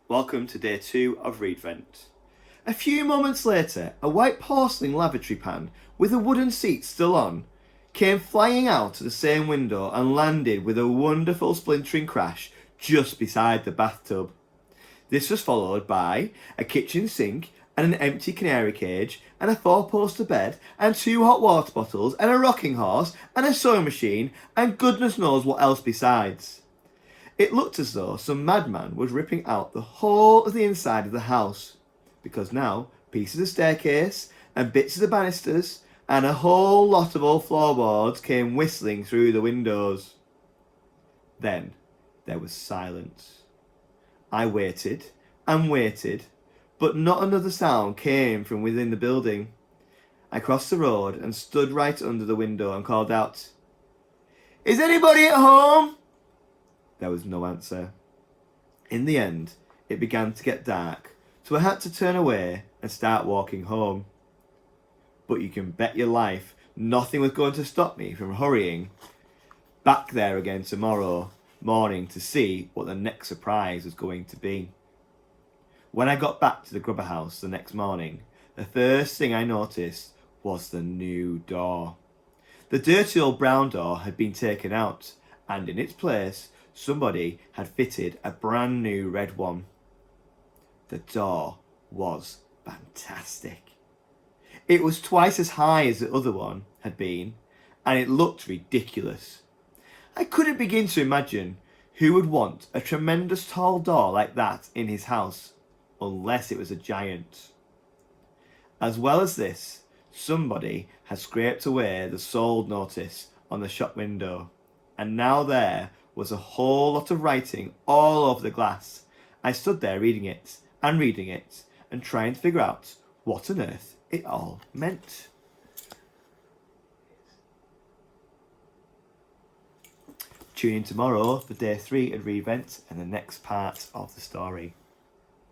Welcome to day 2 of READvent. A few moments later, a white porcelain lavatory pan with a wooden seat still on came flying out of the same window and landed with a wonderful splintering crash just beside the bathtub. This was followed by a kitchen sink and an empty canary cage and a 4-poster bed and 2 hot water bottles and a rocking horse and a sewing machine and goodness knows what else besides. It looked as though some madman was ripping out the whole of the inside of the house, because now pieces of staircase and bits of the banisters and a whole lot of old floorboards came whistling through the windows. Then there was silence. I waited and waited, but not another sound came from within the building. I crossed the road and stood right under the window and called out, "Is anybody at home?" There was no answer. In the end, it began to get dark, so I had to turn away and start walking home. But you can bet your life nothing was going to stop me from hurrying back there again tomorrow morning to see what the next surprise was going to be. When I got back to the Grubber house the next morning, the first thing I noticed was the new door. The dirty old brown door had been taken out, and in its place somebody had fitted a brand new red one. The door was fantastic. It was twice as high as the other one had been, and it looked ridiculous. I couldn't begin to imagine who would want a tremendous tall door like that in his house, unless it was a giant. As well as this, somebody had scraped away the sold notice on the shop window, and now there was a whole lot of writing all over the glass. I stood there reading it and trying to figure out what on earth it all meant. Tune in tomorrow for day 3 of READvent and the next part of the story.